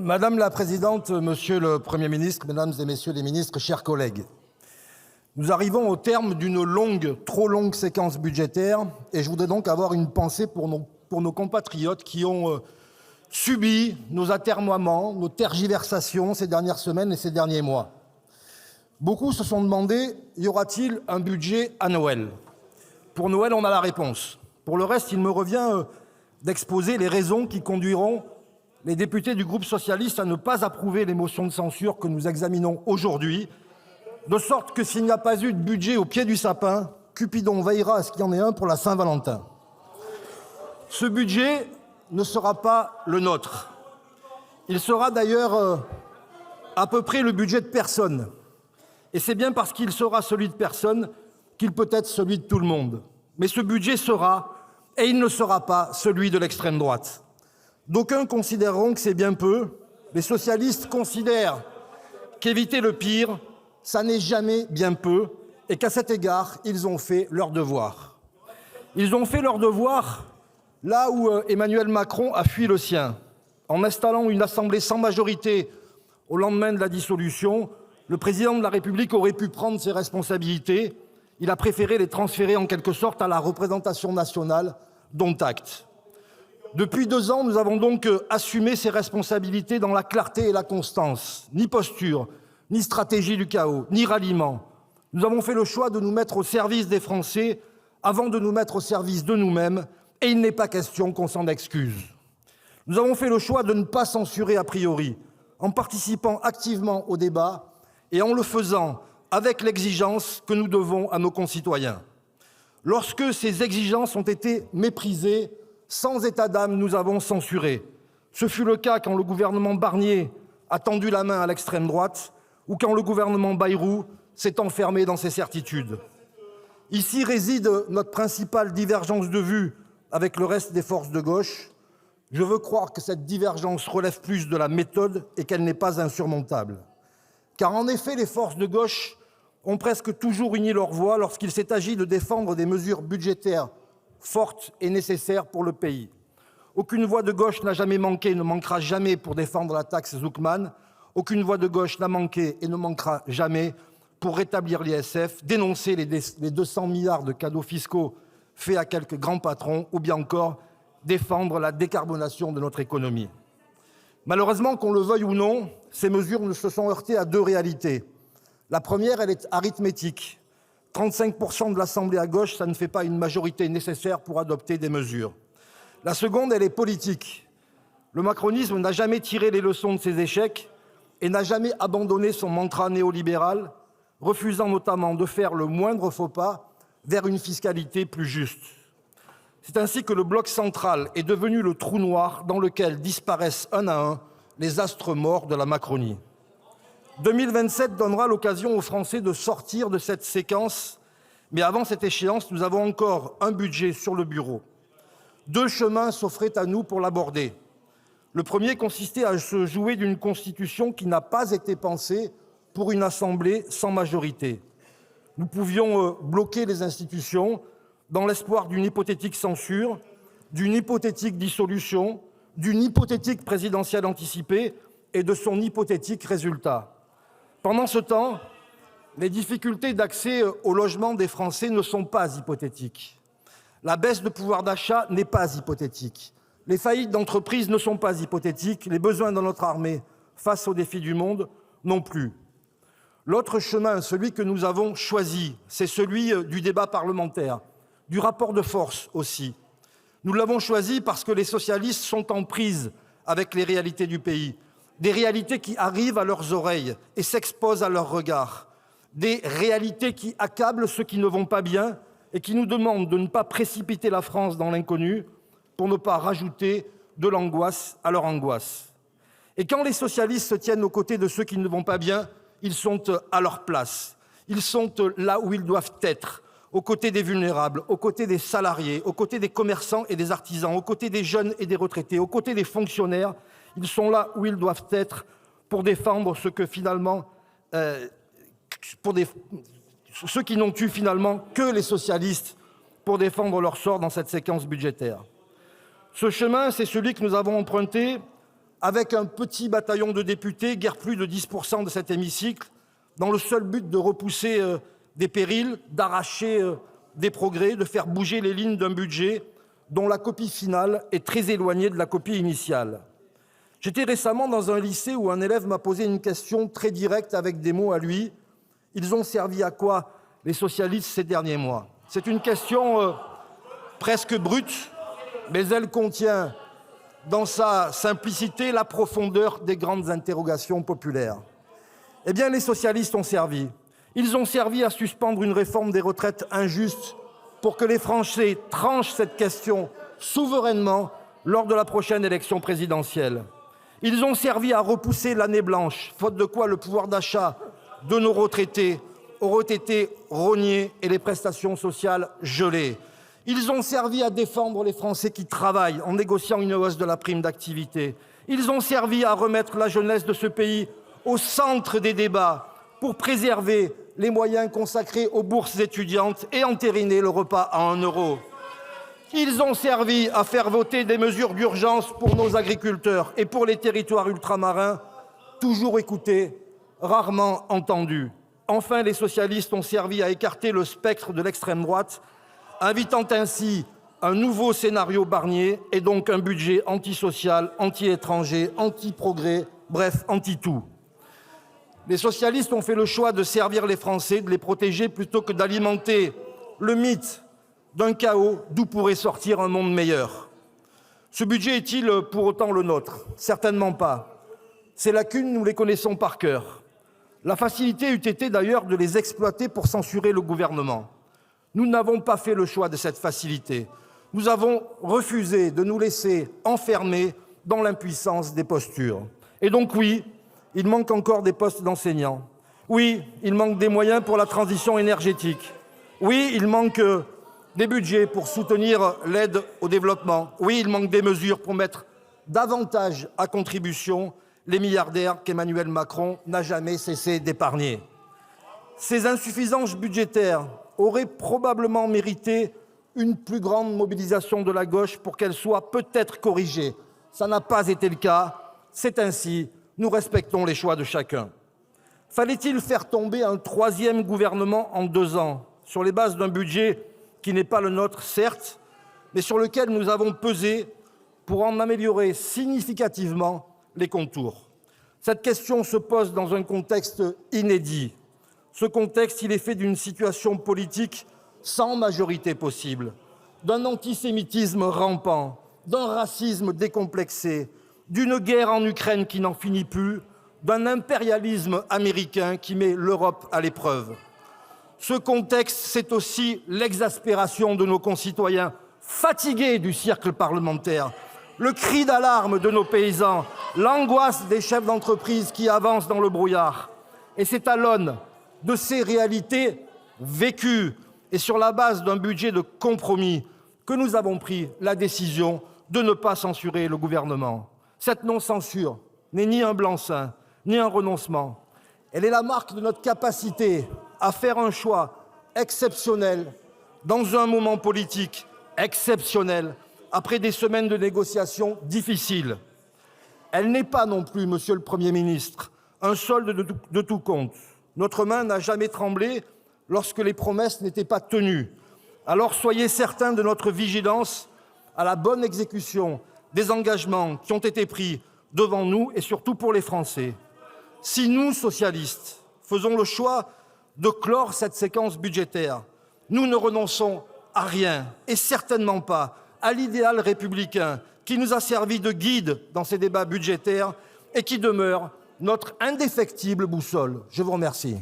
Madame la présidente, monsieur le Premier ministre, mesdames et messieurs les ministres, chers collègues, nous arrivons au terme d'une longue, trop longue séquence budgétaire et je voudrais donc avoir une pensée pour nos compatriotes qui ont subi nos atermoiements, nos tergiversations ces dernières semaines et ces derniers mois. Beaucoup se sont demandé, y aura-t-il un budget à Noël ? Pour Noël, on a la réponse. Pour le reste, il me revient d'exposer les raisons qui conduiront les députés du groupe socialiste à ne pas approuver les motions de censure que nous examinons aujourd'hui, de sorte que s'il n'y a pas eu de budget au pied du sapin, Cupidon veillera à ce qu'il y en ait un pour la Saint-Valentin. Ce budget ne sera pas le nôtre. Il sera d'ailleurs à peu près le budget de personne. Et c'est bien parce qu'il sera celui de personne qu'il peut être celui de tout le monde. Mais ce budget sera, et il ne sera pas, celui de l'extrême droite. D'aucuns considéreront que c'est bien peu. Les socialistes considèrent qu'éviter le pire, ça n'est jamais bien peu, et qu'à cet égard, ils ont fait leur devoir. Ils ont fait leur devoir là où Emmanuel Macron a fui le sien. En installant une assemblée sans majorité au lendemain de la dissolution, le président de la République aurait pu prendre ses responsabilités. Il a préféré les transférer en quelque sorte à la représentation nationale, dont acte. Depuis 2 ans, nous avons donc assumé ces responsabilités dans la clarté et la constance. Ni posture, ni stratégie du chaos, ni ralliement. Nous avons fait le choix de nous mettre au service des Français avant de nous mettre au service de nous-mêmes, et il n'est pas question qu'on s'en excuse. Nous avons fait le choix de ne pas censurer a priori, en participant activement au débat et en le faisant avec l'exigence que nous devons à nos concitoyens. Lorsque ces exigences ont été méprisées, sans état d'âme, nous avons censuré. Ce fut le cas quand le gouvernement Barnier a tendu la main à l'extrême droite ou quand le gouvernement Bayrou s'est enfermé dans ses certitudes. Ici réside notre principale divergence de vue avec le reste des forces de gauche. Je veux croire que cette divergence relève plus de la méthode et qu'elle n'est pas insurmontable. Car en effet, les forces de gauche ont presque toujours uni leur voix lorsqu'il s'est agi de défendre des mesures budgétaires fortes et nécessaires pour le pays. Aucune voix de gauche n'a jamais manqué et ne manquera jamais pour défendre la taxe Zuckman. Aucune voix de gauche n'a manqué et ne manquera jamais pour rétablir l'ISF, dénoncer les 200 milliards de cadeaux fiscaux faits à quelques grands patrons ou bien encore défendre la décarbonation de notre économie. Malheureusement, qu'on le veuille ou non, ces mesures se sont heurtées à 2 réalités. La première, elle est arithmétique. 35% de l'Assemblée à gauche, ça ne fait pas une majorité nécessaire pour adopter des mesures. La seconde, elle est politique. Le macronisme n'a jamais tiré les leçons de ses échecs et n'a jamais abandonné son mantra néolibéral, refusant notamment de faire le moindre faux pas vers une fiscalité plus juste. C'est ainsi que le bloc central est devenu le trou noir dans lequel disparaissent un à un les astres morts de la Macronie. 2027 donnera l'occasion aux Français de sortir de cette séquence, mais avant cette échéance, nous avons encore un budget sur le bureau. 2 chemins s'offraient à nous pour l'aborder. Le premier consistait à se jouer d'une constitution qui n'a pas été pensée pour une assemblée sans majorité. Nous pouvions bloquer les institutions dans l'espoir d'une hypothétique censure, d'une hypothétique dissolution, d'une hypothétique présidentielle anticipée et de son hypothétique résultat. Pendant ce temps, les difficultés d'accès au logement des Français ne sont pas hypothétiques. La baisse de pouvoir d'achat n'est pas hypothétique. Les faillites d'entreprises ne sont pas hypothétiques. Les besoins de notre armée face aux défis du monde non plus. L'autre chemin, celui que nous avons choisi, c'est celui du débat parlementaire, du rapport de force aussi. Nous l'avons choisi parce que les socialistes sont en prise avec les réalités du pays. Des réalités qui arrivent à leurs oreilles et s'exposent à leurs regards. Des réalités qui accablent ceux qui ne vont pas bien et qui nous demandent de ne pas précipiter la France dans l'inconnu pour ne pas rajouter de l'angoisse à leur angoisse. Et quand les socialistes se tiennent aux côtés de ceux qui ne vont pas bien, ils sont à leur place. Ils sont là où ils doivent être, aux côtés des vulnérables, aux côtés des salariés, aux côtés des commerçants et des artisans, aux côtés des jeunes et des retraités, aux côtés des fonctionnaires. Ils sont là où ils doivent être pour défendre ce que finalement, ceux qui n'ont eu finalement que les socialistes pour défendre leur sort dans cette séquence budgétaire. Ce chemin, c'est celui que nous avons emprunté avec un petit bataillon de députés, guère plus de 10% de cet hémicycle, dans le seul but de repousser des périls, d'arracher des progrès, de faire bouger les lignes d'un budget dont la copie finale est très éloignée de la copie initiale. J'étais récemment dans un lycée où un élève m'a posé une question très directe avec des mots à lui. Ils ont servi à quoi, les socialistes, ces derniers mois? C'est une question presque brute, mais elle contient dans sa simplicité la profondeur des grandes interrogations populaires. Eh bien, les socialistes ont servi. Ils ont servi à suspendre une réforme des retraites injuste pour que les Français tranchent cette question souverainement lors de la prochaine élection présidentielle. Ils ont servi à repousser l'année blanche, faute de quoi le pouvoir d'achat de nos retraités aurait été rogné et les prestations sociales gelées. Ils ont servi à défendre les Français qui travaillent en négociant une hausse de la prime d'activité. Ils ont servi à remettre la jeunesse de ce pays au centre des débats pour préserver les moyens consacrés aux bourses étudiantes et entériner le repas à 1 euro. Ils ont servi à faire voter des mesures d'urgence pour nos agriculteurs et pour les territoires ultramarins, toujours écoutés, rarement entendus. Enfin, les socialistes ont servi à écarter le spectre de l'extrême droite, invitant ainsi un nouveau scénario Barnier et donc un budget antisocial, anti-étranger, anti-progrès, bref, anti-tout. Les socialistes ont fait le choix de servir les Français, de les protéger plutôt que d'alimenter le mythe d'un chaos d'où pourrait sortir un monde meilleur. Ce budget est-il pour autant le nôtre? Certainement pas. Ces lacunes, nous les connaissons par cœur. La facilité eût été d'ailleurs de les exploiter pour censurer le gouvernement. Nous n'avons pas fait le choix de cette facilité. Nous avons refusé de nous laisser enfermer dans l'impuissance des postures. Et donc oui, il manque encore des postes d'enseignants. Oui, il manque des moyens pour la transition énergétique. Oui, il manque des budgets pour soutenir l'aide au développement. Oui, il manque des mesures pour mettre davantage à contribution les milliardaires qu'Emmanuel Macron n'a jamais cessé d'épargner. Ces insuffisances budgétaires auraient probablement mérité une plus grande mobilisation de la gauche pour qu'elles soient peut-être corrigées. Ça n'a pas été le cas. C'est ainsi. Nous respectons les choix de chacun. Fallait-il faire tomber un 3e gouvernement en 2 ans, sur les bases d'un budget qui n'est pas le nôtre, certes, mais sur lequel nous avons pesé pour en améliorer significativement les contours? Cette question se pose dans un contexte inédit. Ce contexte, il est fait d'une situation politique sans majorité possible, d'un antisémitisme rampant, d'un racisme décomplexé, d'une guerre en Ukraine qui n'en finit plus, d'un impérialisme américain qui met l'Europe à l'épreuve. Ce contexte, c'est aussi l'exaspération de nos concitoyens fatigués du cercle parlementaire, le cri d'alarme de nos paysans, l'angoisse des chefs d'entreprise qui avancent dans le brouillard. Et c'est à l'aune de ces réalités vécues et sur la base d'un budget de compromis que nous avons pris la décision de ne pas censurer le gouvernement. Cette non-censure n'est ni un blanc-seing, ni un renoncement. Elle est la marque de notre capacité à faire un choix exceptionnel dans un moment politique exceptionnel après des semaines de négociations difficiles. Elle n'est pas non plus, Monsieur le Premier ministre, un solde de tout compte. Notre main n'a jamais tremblé lorsque les promesses n'étaient pas tenues. Alors soyez certains de notre vigilance à la bonne exécution des engagements qui ont été pris devant nous et surtout pour les Français. Si nous, socialistes, faisons le choix de clore cette séquence budgétaire, nous ne renonçons à rien et certainement pas à l'idéal républicain qui nous a servi de guide dans ces débats budgétaires et qui demeure notre indéfectible boussole. Je vous remercie.